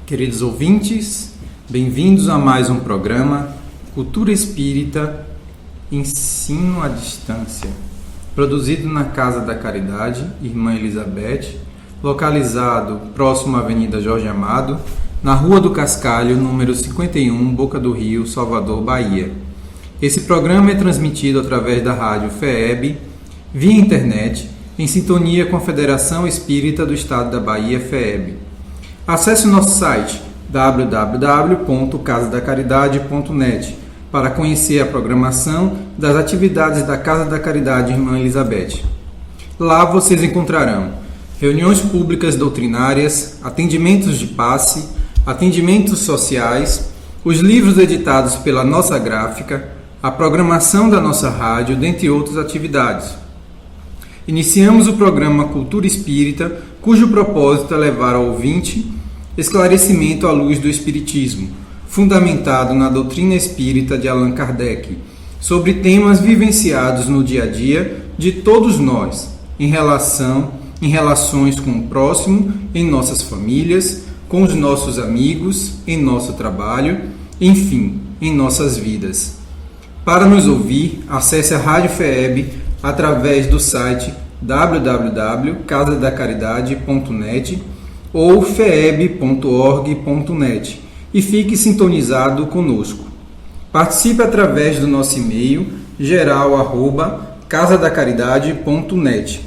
Queridos ouvintes, bem-vindos a mais um programa Cultura Espírita Ensino à Distância, produzido na Casa da Caridade, Irmã Elizabeth, localizado próximo à Avenida Jorge Amado, na Rua do Cascalho, número 51, Boca do Rio, Salvador, Bahia. Esse programa é transmitido através da rádio FEEB, via internet, em sintonia com a Federação Espírita do Estado da Bahia, FEEB. Acesse o nosso site www.casadacaridade.net para conhecer a programação das atividades da Casa da Caridade Irmã Elizabeth. Lá vocês encontrarão reuniões públicas doutrinárias, atendimentos de passe, atendimentos sociais, os livros editados pela nossa gráfica, a programação da nossa rádio, dentre outras atividades. Iniciamos o programa Cultura Espírita, cujo propósito é levar ao ouvinte esclarecimento à luz do Espiritismo, fundamentado na doutrina espírita de Allan Kardec, sobre temas vivenciados no dia a dia de todos nós, em relações com o próximo, em nossas famílias, com os nossos amigos, em nosso trabalho, enfim, em nossas vidas. Para nos ouvir, acesse a Rádio FEEB através do site www.casadacaridade.net ou feeb.org.net e fique sintonizado conosco. Participe através do nosso e-mail geral@casadacaridade.net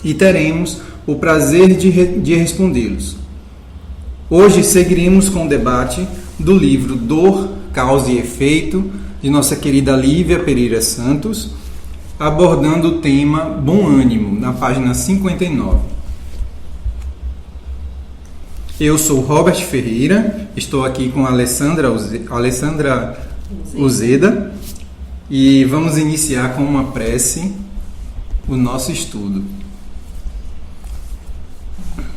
e teremos o prazer de respondê-los. Hoje seguiremos com o debate do livro Dor, Causa e Efeito, de nossa querida Lívia Pereira Santos, abordando o tema Bom Ânimo, na página 59. Eu sou Robert Ferreira, estou aqui com a Alessandra Uzeda e vamos iniciar com uma prece o nosso estudo.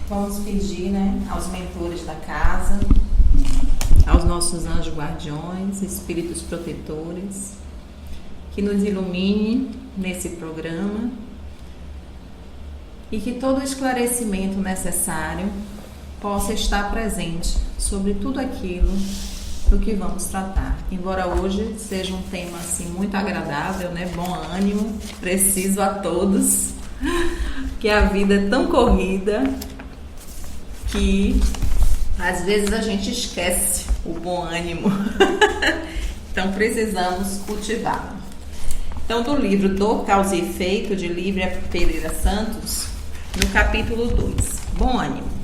Vamos pedir, aos mentores da casa, aos nossos anjos guardiões, espíritos protetores, que nos ilumine nesse programa e que todo o esclarecimento necessário possa estar presente sobre tudo aquilo do que vamos tratar. Embora hoje seja um tema assim muito agradável, bom ânimo, preciso a todos, que a vida é tão corrida que às vezes a gente esquece o bom ânimo. Então precisamos cultivá-lo. Então, do livro Dor, Causa e Efeito, de Lívia Pereira Santos, no capítulo 2, Bom Ânimo.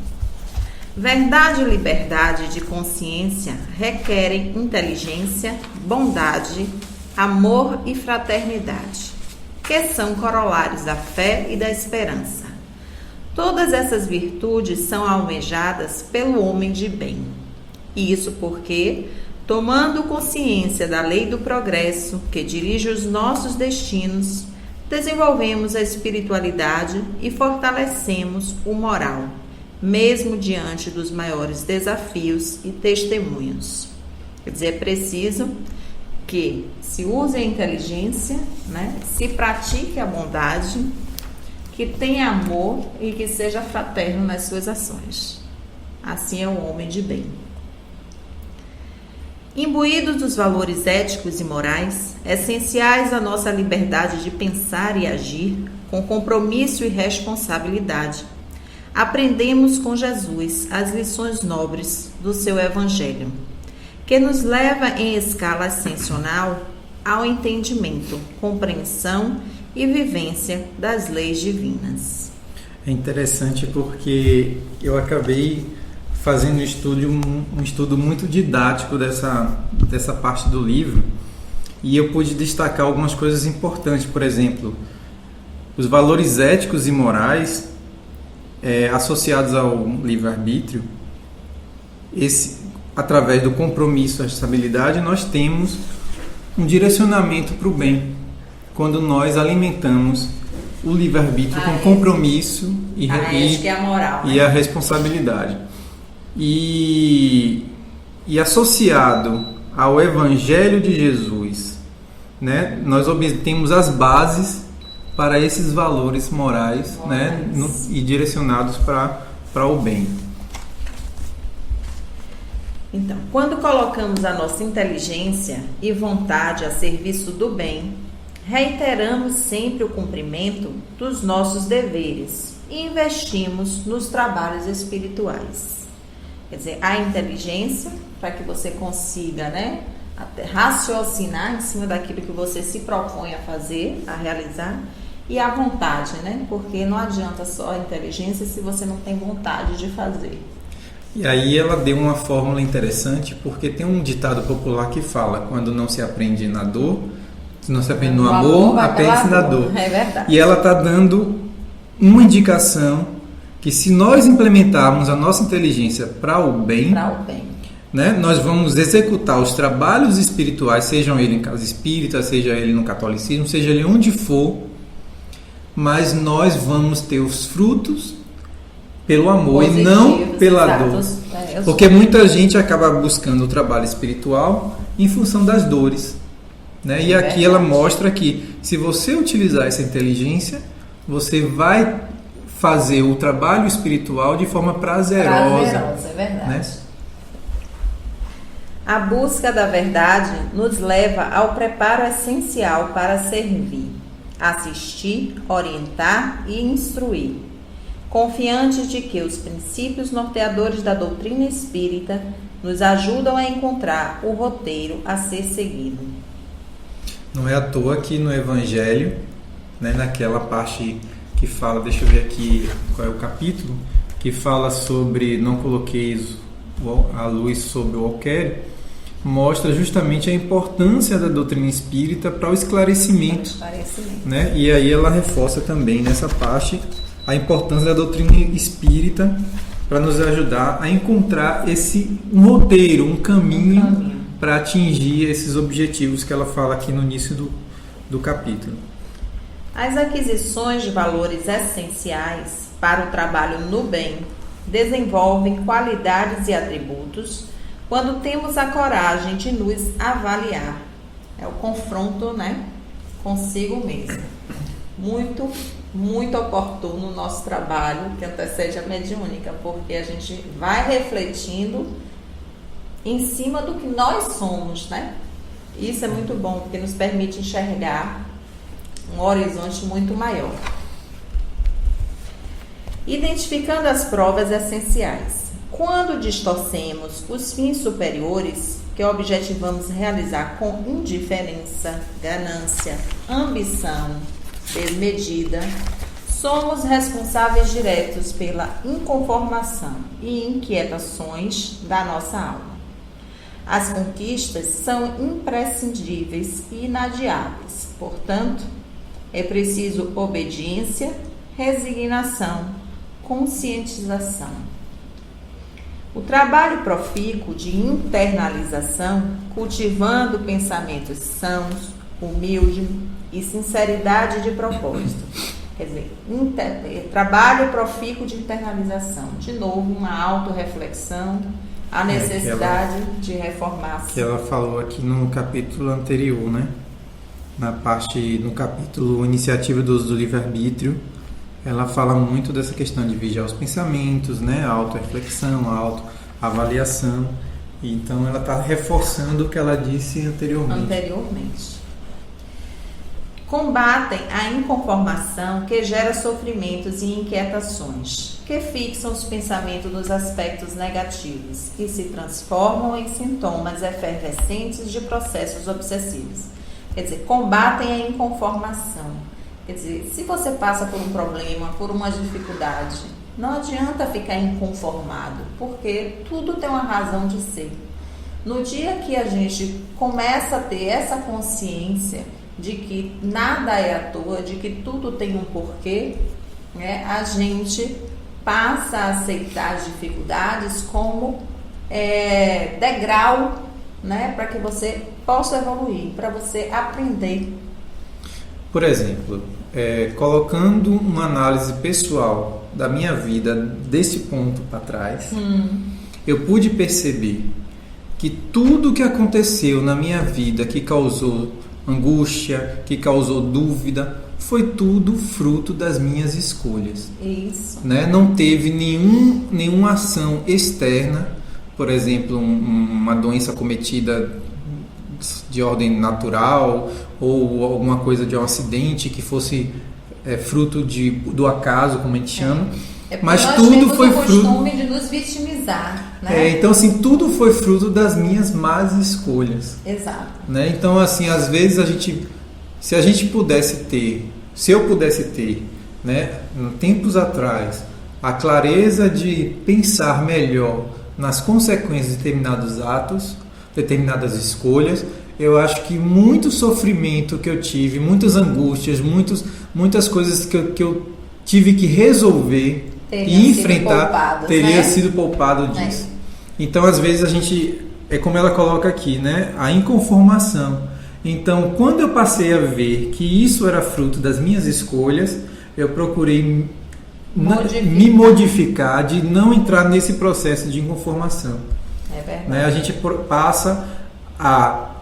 Verdade e liberdade de consciência requerem inteligência, bondade, amor e fraternidade, que são corolários da fé e da esperança. Todas essas virtudes são almejadas pelo homem de bem. Isso porque, tomando consciência da lei do progresso que dirige os nossos destinos, desenvolvemos a espiritualidade e fortalecemos o moral, mesmo diante dos maiores desafios e testemunhos. Quer dizer, é preciso que se use a inteligência, se pratique a bondade, que tenha amor e que seja fraterno nas suas ações. Assim é o homem de bem. Imbuídos dos valores éticos e morais, essenciais à nossa liberdade de pensar e agir com compromisso e responsabilidade, aprendemos com Jesus as lições nobres do seu Evangelho, que nos leva em escala ascensional ao entendimento, compreensão e vivência das leis divinas. É interessante porque eu acabei fazendo um estudo muito didático dessa parte do livro e eu pude destacar algumas coisas importantes. Por exemplo, os valores éticos e morais associados ao livre-arbítrio, através do compromisso e responsabilidade, nós temos um direcionamento para o bem, quando nós alimentamos o livre-arbítrio com compromisso e a moral, e a responsabilidade. E associado ao Evangelho de Jesus, nós obtemos as bases para esses valores morais, e direcionados para o bem. Então, quando colocamos a nossa inteligência e vontade a serviço do bem, reiteramos sempre o cumprimento dos nossos deveres e investimos nos trabalhos espirituais. Quer dizer, a inteligência, para que você consiga, né, raciocinar em cima daquilo que você se propõe a fazer, a realizar, e a vontade, né? Porque não adianta só a inteligência se você não tem vontade de fazer. E aí ela deu uma fórmula interessante, porque tem um ditado popular que fala: quando não se aprende na dor, se não se aprende no amor, aprende na dor. É verdade. E ela está dando uma indicação que, se nós implementarmos a nossa inteligência para o bem, né, nós vamos executar os trabalhos espirituais, sejam ele em casa espírita, seja ele no catolicismo, seja ele onde for, mas nós vamos ter os frutos pelo amor e não pela dor. Porque muita gente acaba buscando o trabalho espiritual em função das dores, né? E aqui ela mostra que, se você utilizar essa inteligência, você vai fazer o trabalho espiritual de forma prazerosa. É verdade. Né? A busca da verdade nos leva ao preparo essencial para servir, assistir, orientar e instruir, confiantes de que os princípios norteadores da doutrina espírita nos ajudam a encontrar o roteiro a ser seguido. Não é à toa que no Evangelho, né, naquela parte que fala, deixa eu ver aqui qual é o capítulo, que fala sobre não coloqueis a luz sobre o alqueire, mostra justamente a importância da doutrina espírita para o esclarecimento. Né? E aí ela reforça também nessa parte a importância da doutrina espírita para nos ajudar a encontrar um roteiro, um caminho para atingir esses objetivos que ela fala aqui no início do capítulo. As aquisições de valores essenciais para o trabalho no bem desenvolvem qualidades e atributos quando temos a coragem de nos avaliar. É o confronto, né, consigo mesmo. Muito, muito oportuno o nosso trabalho que antecede a mediúnica, porque a gente vai refletindo em cima do que nós somos, né? Isso é muito bom, porque nos permite enxergar um horizonte muito maior. Identificando as provas essenciais. Quando distorcemos os fins superiores que objetivamos realizar com indiferença, ganância, ambição desmedida, somos responsáveis diretos pela inconformação e inquietações da nossa alma. As conquistas são imprescindíveis e inadiáveis, portanto, é preciso obediência, resignação, conscientização. O trabalho profícuo de internalização, cultivando pensamentos sãos, humildes e sinceridade de propósito. Quer dizer, trabalho profícuo de internalização. De novo, uma autorreflexão, a necessidade de reformar-se. Que ela falou aqui no capítulo anterior, né? No capítulo Iniciativa do Uso do Livre-Arbítrio, ela fala muito dessa questão de vigiar os pensamentos, né? A autorreflexão, a autoavaliação. Então ela está reforçando o que ela disse anteriormente. Combatem a inconformação que gera sofrimentos e inquietações, que fixam os pensamentos nos aspectos negativos, que se transformam em sintomas efervescentes de processos obsessivos. Quer dizer, combatem a inconformação. Quer dizer, se você passa por um problema, por uma dificuldade, não adianta ficar inconformado, porque tudo tem uma razão de ser. No dia que a gente começa a ter essa consciência de que nada é à toa, de que tudo tem um porquê, né, a gente passa a aceitar as dificuldades como degrau, né, para que você possa evoluir, para você aprender. Por exemplo, colocando uma análise pessoal da minha vida desse ponto para trás, eu pude perceber que tudo que aconteceu na minha vida que causou angústia, que causou dúvida, foi tudo fruto das minhas escolhas. Isso. Né? Não teve nenhuma ação externa por exemplo, uma doença cometida de ordem natural ou alguma coisa de um acidente que fosse fruto do acaso, como a gente chama. Mas tudo foi fruto. O costume de nos vitimizar, né? Então, assim, tudo foi fruto das minhas más escolhas. Exato. Né? Então, assim, às vezes se eu pudesse ter, né, tempos atrás, a clareza de pensar melhor nas consequências de determinados atos, determinadas escolhas, eu acho que muito sofrimento que eu tive, muitas angústias, muitas coisas que eu tive que resolver e enfrentar, teria sido poupado disso. Então, às vezes, a gente, é como ela coloca aqui, né? A inconformação. Então, quando eu passei a ver que isso era fruto das minhas escolhas, eu procurei me modificar, de não entrar nesse processo de inconformação. É verdade. Né? A gente passa a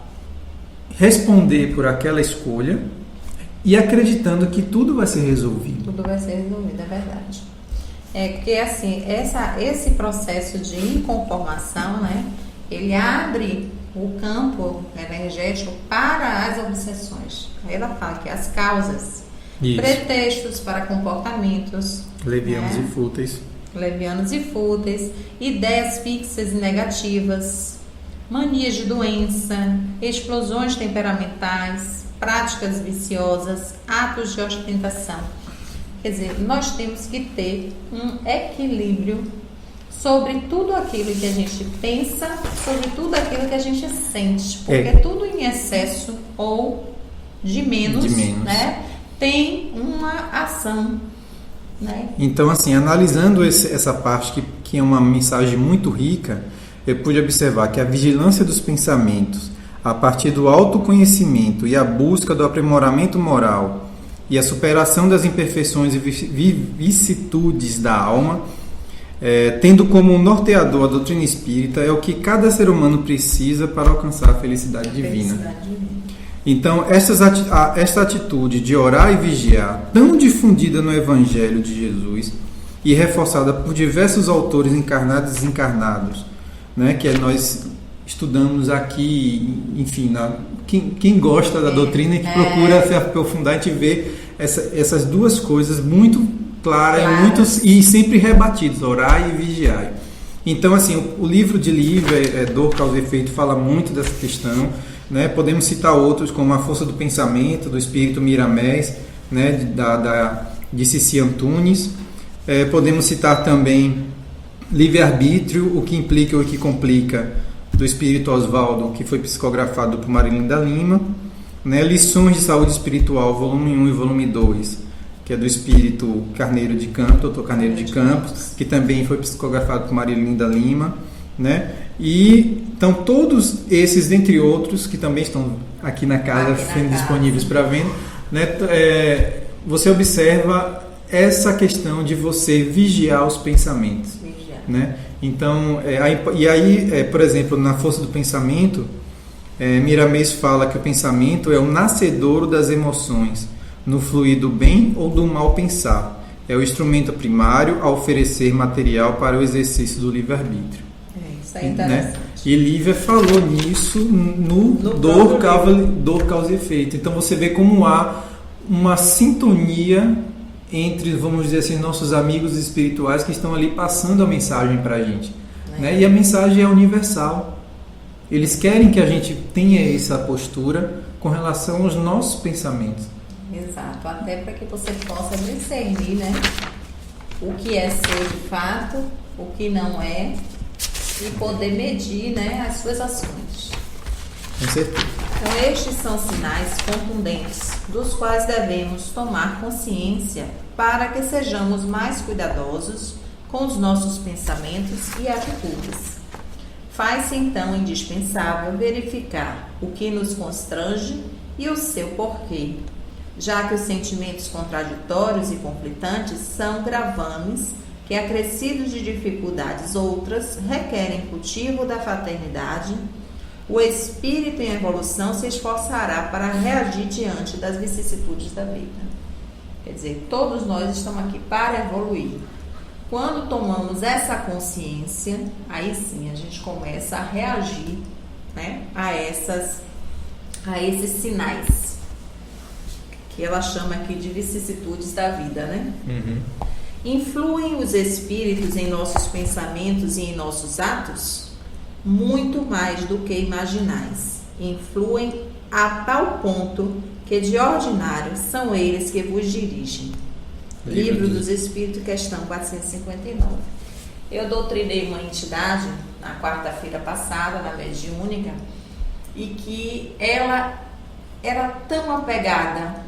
responder por aquela escolha e acreditando que tudo vai ser resolvido. Tudo vai ser resolvido, é verdade. Porque assim, esse processo de inconformação, né, ele abre o campo energético para as obsessões. Aí ela fala que as causas, pretextos para comportamentos levianos, né, e fúteis. Levianos e fúteis, ideias fixas e negativas, manias de doença, explosões temperamentais, práticas viciosas, atos de ostentação. Quer dizer, nós temos que ter um equilíbrio sobre tudo aquilo que a gente pensa, sobre tudo aquilo que a gente sente, porque tudo em excesso ou de menos. Né, tem uma ação. Né? Então, assim, analisando essa parte que é uma mensagem muito rica, eu pude observar que a vigilância dos pensamentos, a partir do autoconhecimento e a busca do aprimoramento moral e a superação das imperfeições e vicissitudes da alma, tendo como norteador a doutrina espírita, é o que cada ser humano precisa para alcançar a felicidade divina. Então, essa atitude de orar e vigiar, tão difundida no Evangelho de Jesus e reforçada por diversos autores encarnados e desencarnados, né, que nós estudamos aqui, enfim, quem gosta da doutrina e que procura se aprofundar, a gente vê essas duas coisas muito claras e sempre rebatidas, orar e vigiar. Então, assim, o livro de Lívia, Dor, Causa e Efeito, fala muito dessa questão, né? Podemos citar outros como A Força do Pensamento, do Espírito Miramés, né? de Cici Antunes. Podemos citar também Livre-Arbítrio, O que Implica e o que Complica, do Espírito Oswaldo, que foi psicografado por Marilinda Lima, né? Lições de Saúde Espiritual, volume 1 e volume 2, que é do Espírito Carneiro de Campos, Dr. Carneiro de Campos, que também foi psicografado por Marilinda Lima, né? E então todos esses, dentre outros, que também estão aqui na casa sendo disponíveis para venda, né? Você observa essa questão de você vigiar os pensamentos, né? Então, por exemplo, na Força do Pensamento, Miramês fala que o pensamento é o nascedouro das emoções, no fluir do bem ou do mal pensar. É o instrumento primário a oferecer material para o exercício do livre-arbítrio. Isso é interessante. Né? E Lívia falou nisso no Dor, Causa e Efeito. Então você vê como há uma sintonia entre, vamos dizer assim, nossos amigos espirituais que estão ali passando a mensagem para a gente. Né? E a mensagem é universal. Eles querem que a gente tenha essa postura com relação aos nossos pensamentos. Exato, até para que você possa discernir, né, o que é ser de fato, o que não é, e poder medir, né, as suas ações. Com certeza. Então, estes são sinais contundentes dos quais devemos tomar consciência para que sejamos mais cuidadosos com os nossos pensamentos e atitudes. Faz-se então indispensável verificar o que nos constrange e o seu porquê, já que os sentimentos contraditórios e conflitantes são gravames que, acrescidos de dificuldades outras, requerem cultivo da fraternidade. O espírito em evolução se esforçará para reagir diante das vicissitudes da vida. Quer dizer, todos nós estamos aqui para evoluir. Quando tomamos essa consciência, aí sim a gente começa a reagir, né, a esses sinais que ela chama aqui de vicissitudes da vida, né? Influem os espíritos em nossos pensamentos e em nossos atos? Muito mais do que imaginais. Influem a tal ponto que de ordinário são eles que vos dirigem. Livro dos Espíritos, questão 459. Eu doutrinei uma entidade na quarta-feira passada, na mediúnica, e que ela era tão apegada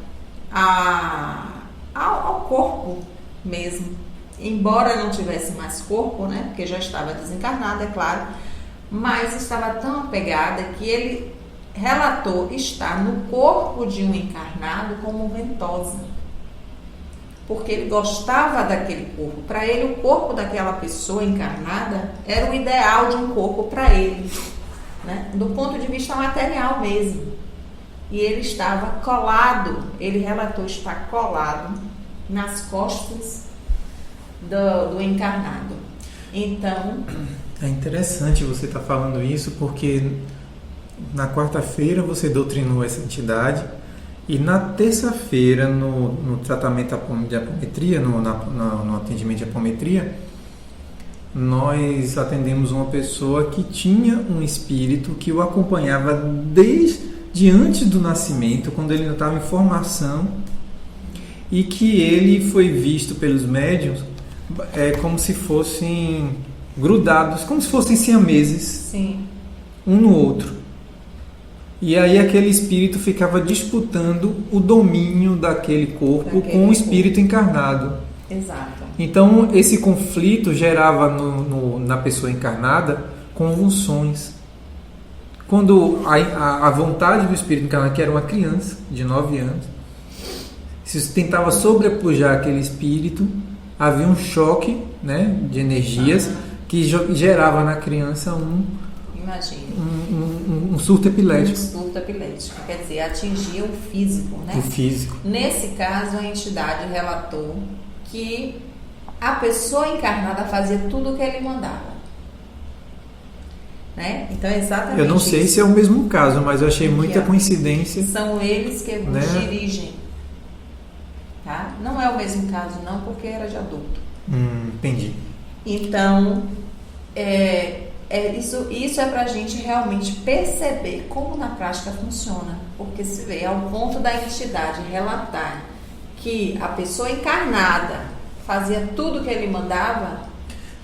ao corpo mesmo, embora não tivesse mais corpo, né, porque já estava desencarnada, é claro, mas estava tão apegada que ele relatou estar no corpo de um encarnado como ventosa, porque ele gostava daquele corpo. Para ele, o corpo daquela pessoa encarnada era o ideal de um corpo para ele, né, do ponto de vista material mesmo. E ele estava colado, ele relatou estar colado nas costas do encarnado. Então... É interessante você estar falando isso, porque na quarta-feira você doutrinou essa entidade e na terça-feira, no tratamento de apometria, no atendimento de apometria, nós atendemos uma pessoa que tinha um espírito que o acompanhava desde antes do nascimento, quando ele ainda estava em formação, e que ele foi visto pelos médiuns como se fossem grudados, como se fossem siameses. Sim. Um no outro. E aí aquele espírito ficava disputando o domínio daquele corpo com o espírito encarnado. Exato. Então esse conflito gerava na pessoa encarnada convulsões. Quando a vontade do espírito encarnado, que era uma criança de 9 anos, se tentava sobrepujar aquele espírito, havia um choque, né, de energias que gerava na criança um surto epilético. Um surto epilético, quer dizer, atingia o físico, né? O físico. Nesse caso, a entidade relatou que a pessoa encarnada fazia tudo o que ele mandava. Né? Então é exatamente Eu não sei isso. se é o mesmo caso, mas eu achei muita coincidência. São eles que vos dirigem. Tá? Não é o mesmo caso não, porque era de adulto. Entendi. Então, isso é para a gente realmente perceber como na prática funciona. Porque se vê ao ponto da entidade relatar que a pessoa encarnada fazia tudo que ele mandava.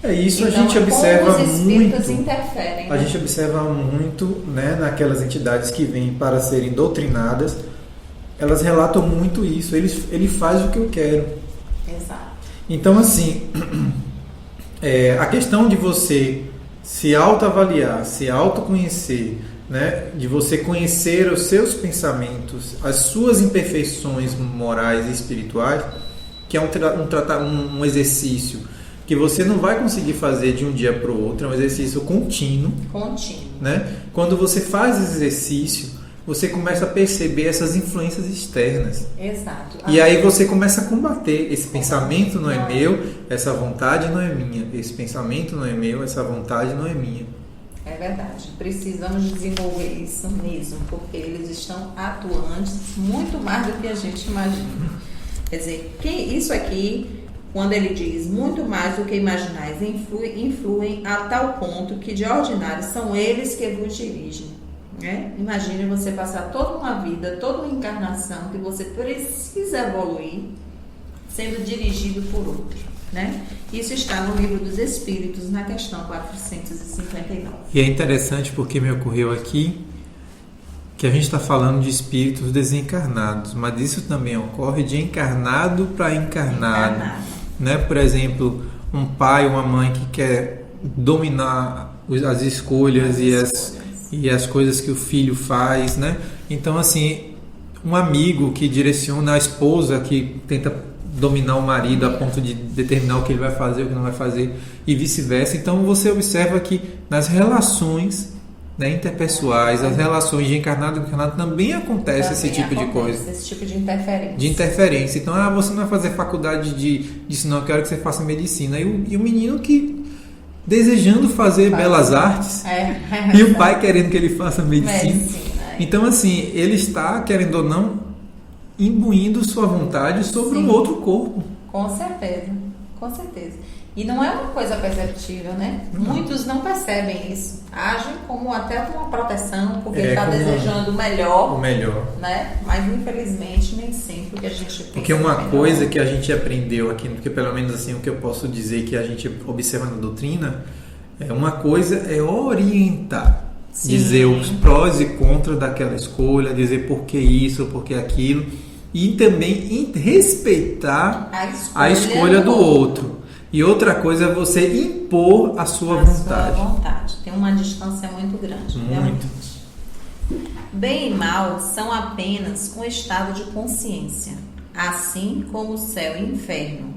Isso então, a gente observa como os espíritos muito. Interferem. A gente observa muito, né, naquelas entidades que vêm para serem doutrinadas. Elas relatam muito isso. Ele faz o que eu quero. Exato. Então, assim, a questão de você se autoavaliar, se autoconhecer, né, de você conhecer os seus pensamentos, as suas imperfeições morais e espirituais, que é um exercício que você não vai conseguir fazer de um dia para o outro, é um exercício contínuo. Né? Quando você faz esse exercício, você começa a perceber essas influências externas. Exato. E aí você começa a combater. Esse pensamento não é meu, essa vontade não é minha. Esse pensamento não é meu, essa vontade não é minha. É verdade. Precisamos desenvolver isso mesmo, porque eles estão atuantes muito mais do que a gente imagina. Quer dizer, isso aqui, quando ele diz muito mais do que imaginais, influem a tal ponto que de ordinário são eles que vos dirigem. Né? Imagine você passar toda uma vida, toda uma encarnação que você precisa evoluir sendo dirigido por outro. Né? Isso está no Livro dos Espíritos, na questão 459. E é interessante porque me ocorreu aqui que a gente está falando de espíritos desencarnados, mas isso também ocorre de encarnado para encarnado. Né? Por exemplo, um pai ou uma mãe que quer dominar as escolhas e as coisas que o filho faz, né? Então, assim, um amigo que direciona a esposa, que tenta dominar o marido a ponto de determinar o que ele vai fazer, o que não vai fazer, e vice-versa. Então, você observa que nas relações né, interpessoais, as relações de encarnado e encarnado, também acontece esse tipo de coisa. Esse tipo de interferência. De interferência. Então, você não vai fazer faculdade disso, não, eu quero que você faça medicina. E o menino que desejando fazer belas artes e o pai querendo que ele faça medicina. Então, assim, ele está, querendo ou não, imbuindo sua vontade sobre um outro corpo. Com certeza, com certeza. E não é uma coisa perceptível, né? Muitos não percebem isso. Agem como até uma proteção, porque está desejando o melhor. Né? Mas, infelizmente, nem sempre o que a gente pensa. Porque uma coisa que a gente aprendeu aqui, porque pelo menos assim, o que eu posso dizer que a gente observa na doutrina, uma coisa é orientar. Sim. Dizer os prós e contras daquela escolha, dizer por que isso, por que aquilo. E também respeitar a escolha do outro. E outra coisa é você impor a sua vontade. Tem uma distância muito grande. Muito. Bem e mal são apenas um estado de consciência, assim como o céu e o inferno,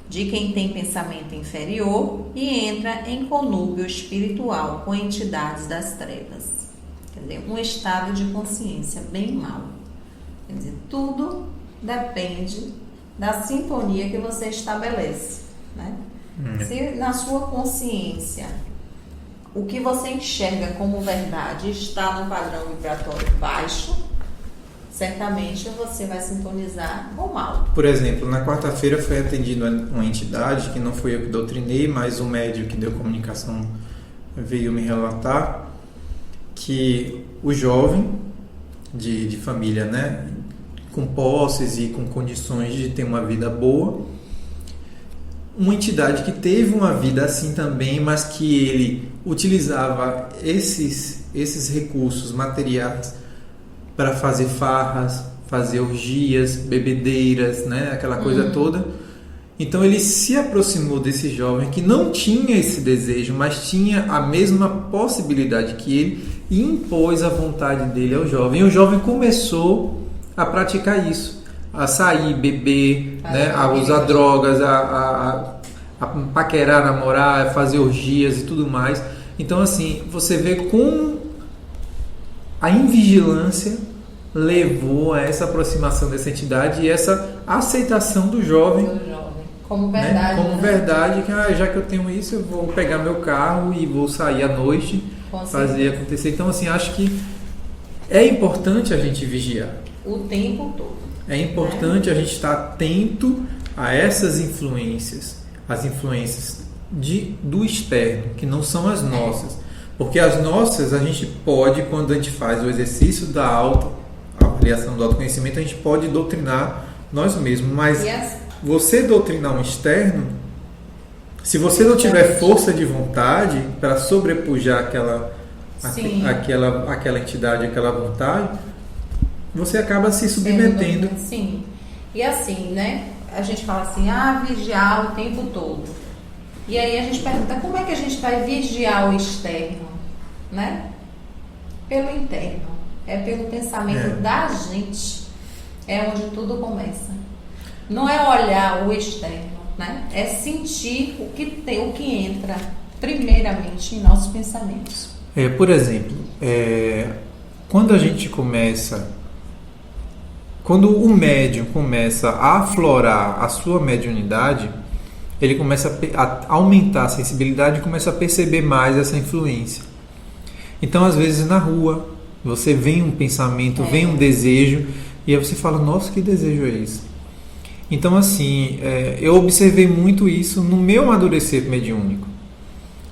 de quem tem pensamento inferior e entra em conúbio espiritual com entidades das trevas. Quer dizer, um estado de consciência, bem e mal. Quer dizer, tudo depende da sintonia que você estabelece. Né? Se na sua consciência o que você enxerga como verdade está no padrão vibratório baixo, certamente você vai sintonizar com o mal. Por exemplo, na quarta-feira foi atendido uma entidade que não foi eu que doutrinei, mas o médium que deu comunicação veio me relatar que o jovem de família, né, com posses e com condições de ter uma vida boa, uma entidade que teve uma vida assim também, mas que ele utilizava esses recursos materiais para fazer farras, fazer orgias, bebedeiras, né? Aquela coisa toda. Então ele se aproximou desse jovem que não tinha esse desejo, mas tinha a mesma possibilidade que ele, e impôs a vontade dele ao jovem. E o jovem começou a praticar isso. A sair, beber, né, a usar drogas, a paquerar, namorar, a fazer orgias e tudo mais. Então, assim, você vê como a invigilância levou a essa aproximação dessa entidade e essa aceitação do jovem. Como verdade. Né? Como verdade, que já que eu tenho isso, eu vou pegar meu carro e vou sair à noite, fazer acontecer. Então, assim, acho que é importante a gente vigiar. O tempo todo. É importante a gente estar atento a essas influências, as influências do externo, que não são as nossas. Porque as nossas, a gente pode, quando a gente faz o exercício da avaliação do autoconhecimento, a gente pode doutrinar nós mesmos. Mas você doutrinar um externo, se você não tiver força de vontade para sobrepujar aquela entidade, aquela vontade, você acaba se submetendo. Sim. E assim, né? A gente fala assim, vigiar o tempo todo. E aí a gente pergunta, como é que a gente vai vigiar o externo? Né? Pelo interno. É pelo pensamento da gente. É onde tudo começa. Não é olhar o externo, né? É sentir o que entra primeiramente em nossos pensamentos. Por exemplo, quando a gente quando o médium começa a aflorar a sua mediunidade, ele começa a aumentar a sensibilidade e começa a perceber mais essa influência. Então, às vezes, na rua, você vem um pensamento, vem um desejo, e aí você fala, nossa, que desejo é esse? Então, assim, eu observei muito isso no meu amadurecer mediúnico.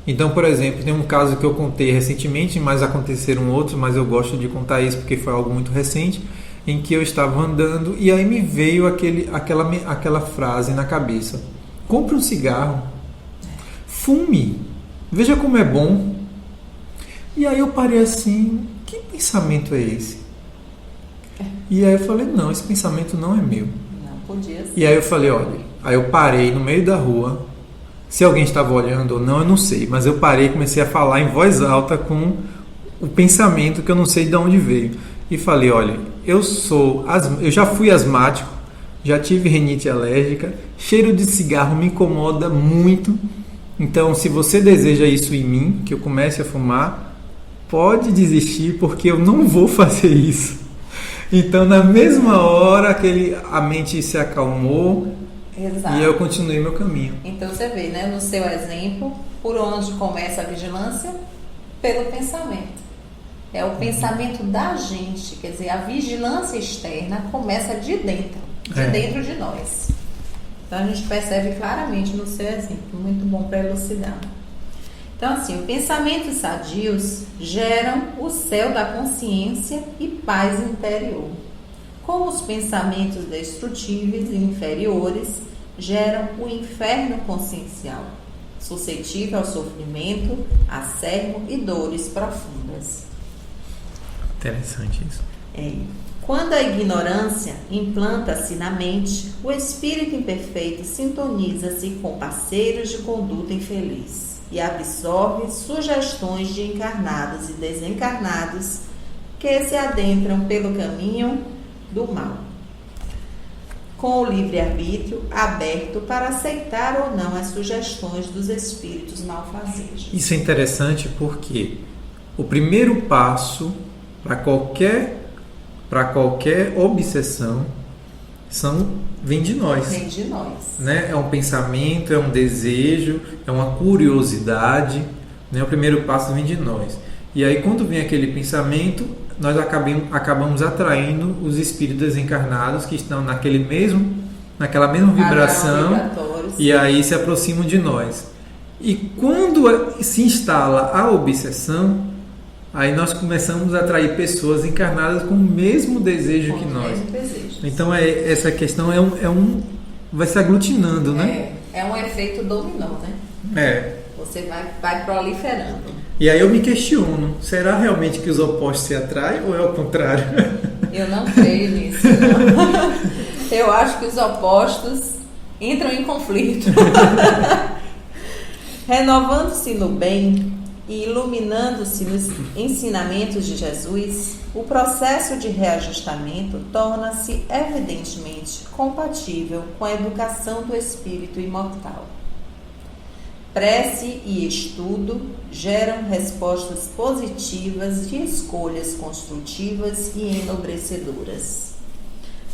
Então, por exemplo, tem um caso que eu contei recentemente, mas aconteceram outros, mas eu gosto de contar isso porque foi algo muito recente, em que eu estava andando e aí me veio aquela frase na cabeça: compre um cigarro, fume, veja como é bom. E aí eu parei assim, que pensamento é esse? E aí eu falei, não, esse pensamento não é meu. Não podia ser. E aí eu falei, olha, aí eu parei no meio da rua, se alguém estava olhando ou não, eu não sei, mas eu parei e comecei a falar em voz alta com o pensamento que eu não sei de onde veio. E falei, olha, eu já fui asmático, já tive rinite alérgica, cheiro de cigarro me incomoda muito. Então, se você deseja isso em mim, que eu comece a fumar, pode desistir porque eu não vou fazer isso. Então, na mesma hora, a mente se acalmou. Exato. E eu continuei meu caminho. Então você vê, né, no seu exemplo, por onde começa a vigilância? Pelo pensamento. É o pensamento da gente, quer dizer, a vigilância externa começa de dentro de nós. Então a gente percebe claramente no seu exemplo, muito bom para elucidar. Então assim, os pensamentos sadios geram o céu da consciência e paz interior. Como os pensamentos destrutíveis e inferiores geram o inferno consciencial, suscetível ao sofrimento, acérrimo e dores profundas. Interessante isso. Quando a ignorância implanta-se na mente, o espírito imperfeito sintoniza-se com parceiros de conduta infeliz e absorve sugestões de encarnados e desencarnados que se adentram pelo caminho do mal, com o livre-arbítrio aberto para aceitar ou não as sugestões dos espíritos malfazejos. Isso é interessante porque o primeiro passo para qualquer obsessão vem de nós. Vem de nós. Né? É um pensamento, é um desejo, é uma curiosidade. Né? O primeiro passo vem de nós. E aí, quando vem aquele pensamento, nós acabamos atraindo os espíritos desencarnados que estão naquela mesma vibração e aí se aproximam de nós. E quando se instala a obsessão, aí nós começamos a atrair pessoas encarnadas com o mesmo desejo que nós. Então essa questão vai se aglutinando, né? É um efeito dominó, né? Você vai proliferando. E aí eu me questiono, será realmente que os opostos se atraem ou é o contrário? Eu não creio nisso. Não. Eu acho que os opostos entram em conflito. Renovando-se no bem e iluminando-se nos ensinamentos de Jesus, o processo de reajustamento torna-se evidentemente compatível com a educação do espírito imortal. Prece e estudo geram respostas positivas de escolhas construtivas e enobrecedoras.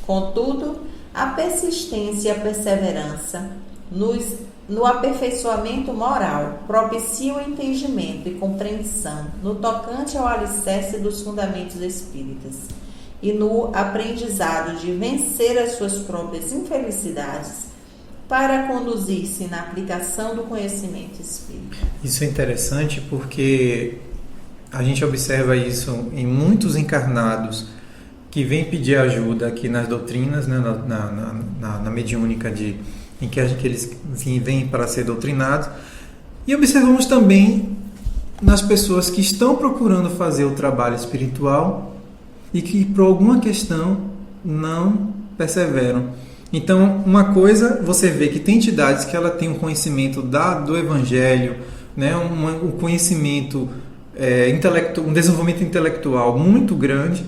Contudo, a persistência e a perseverança no aperfeiçoamento moral propicia o entendimento e compreensão no tocante ao alicerce dos fundamentos espíritas e no aprendizado de vencer as suas próprias infelicidades para conduzir-se na aplicação do conhecimento espírita. Isso é interessante porque a gente observa isso em muitos encarnados que vêm pedir ajuda aqui nas doutrinas, né, na mediúnica em que eles vêm para ser doutrinados. E observamos também nas pessoas que estão procurando fazer o trabalho espiritual e que por alguma questão não perseveram. Então, uma coisa, você vê que tem entidades que ela tem um conhecimento do Evangelho, né, um conhecimento um desenvolvimento intelectual muito grande,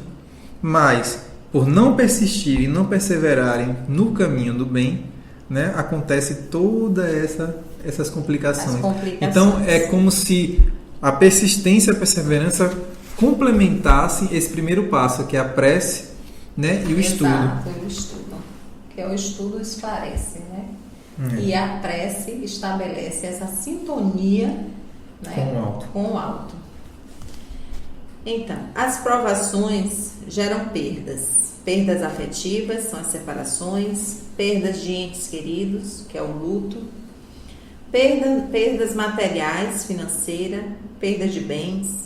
mas por não persistirem, não perseverarem no caminho do bem, né, acontece toda essas complicações. Então, é como se a persistência e a perseverança complementassem esse primeiro passo, que é a prece, né, e o estudo. Exato, o estudo. Que o estudo esclarece, né? E a prece estabelece essa sintonia, né, com o alto. Então, as provações geram perdas afetivas, são as separações, perdas de entes queridos, que é o luto, perdas materiais, financeiras, perdas de bens.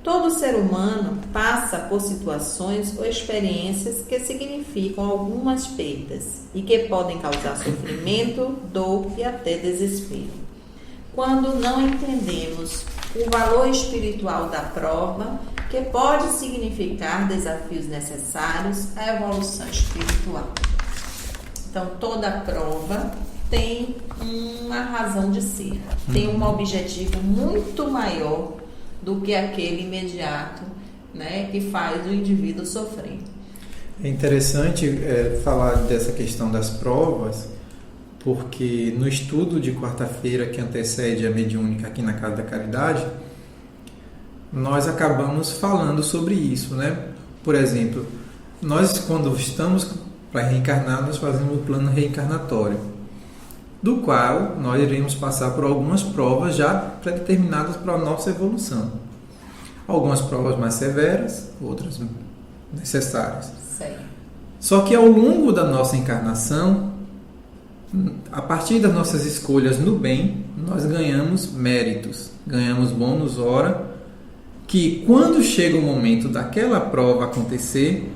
Todo ser humano passa por situações ou experiências que significam algumas perdas e que podem causar sofrimento, dor e até desespero. Quando não entendemos o valor espiritual da prova, que pode significar desafios necessários à evolução espiritual. Então, toda prova tem uma razão de ser, tem um objetivo muito maior do que aquele imediato, né, que faz o indivíduo sofrer. É interessante falar dessa questão das provas, porque no estudo de quarta-feira que antecede a mediúnica aqui na Casa da Caridade, nós acabamos falando sobre isso, né? Por exemplo, nós quando estamos para reencarnar, nós fazemos o plano reencarnatório, do qual nós iremos passar por algumas provas já predeterminadas para a nossa evolução. Algumas provas mais severas, outras necessárias. Certo. Só que ao longo da nossa encarnação, a partir das nossas escolhas no bem, nós ganhamos méritos, ganhamos bônus hora, que quando chega o momento daquela prova acontecer,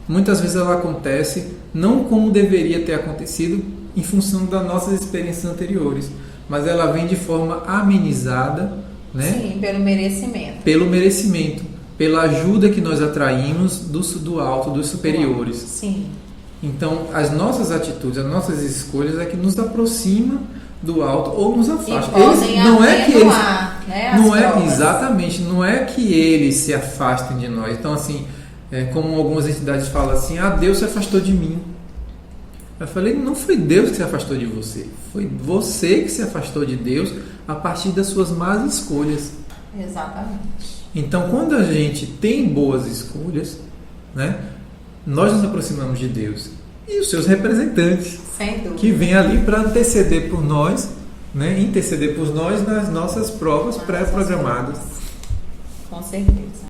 muitas vezes ela acontece não como deveria ter acontecido em função das nossas experiências anteriores, mas ela vem de forma amenizada, né? Sim, pelo merecimento. Pelo merecimento, pela ajuda que nós atraímos do alto, dos superiores. Sim. Então, as nossas atitudes, as nossas escolhas é que nos aproxima do alto ou nos afasta. Não é que eles, né, não é provas. Exatamente, não é que eles se afastem de nós. Então, assim, como algumas entidades falam assim, Deus se afastou de mim. Eu falei, não foi Deus que se afastou de você, foi você que se afastou de Deus a partir das suas más escolhas. Exatamente. Então, quando a gente tem boas escolhas, né, nós nos aproximamos de Deus e os seus representantes, sem dúvida, que vêm ali para interceder por nós, né, interceder por nós nas nossas provas pré-programadas. Com certeza.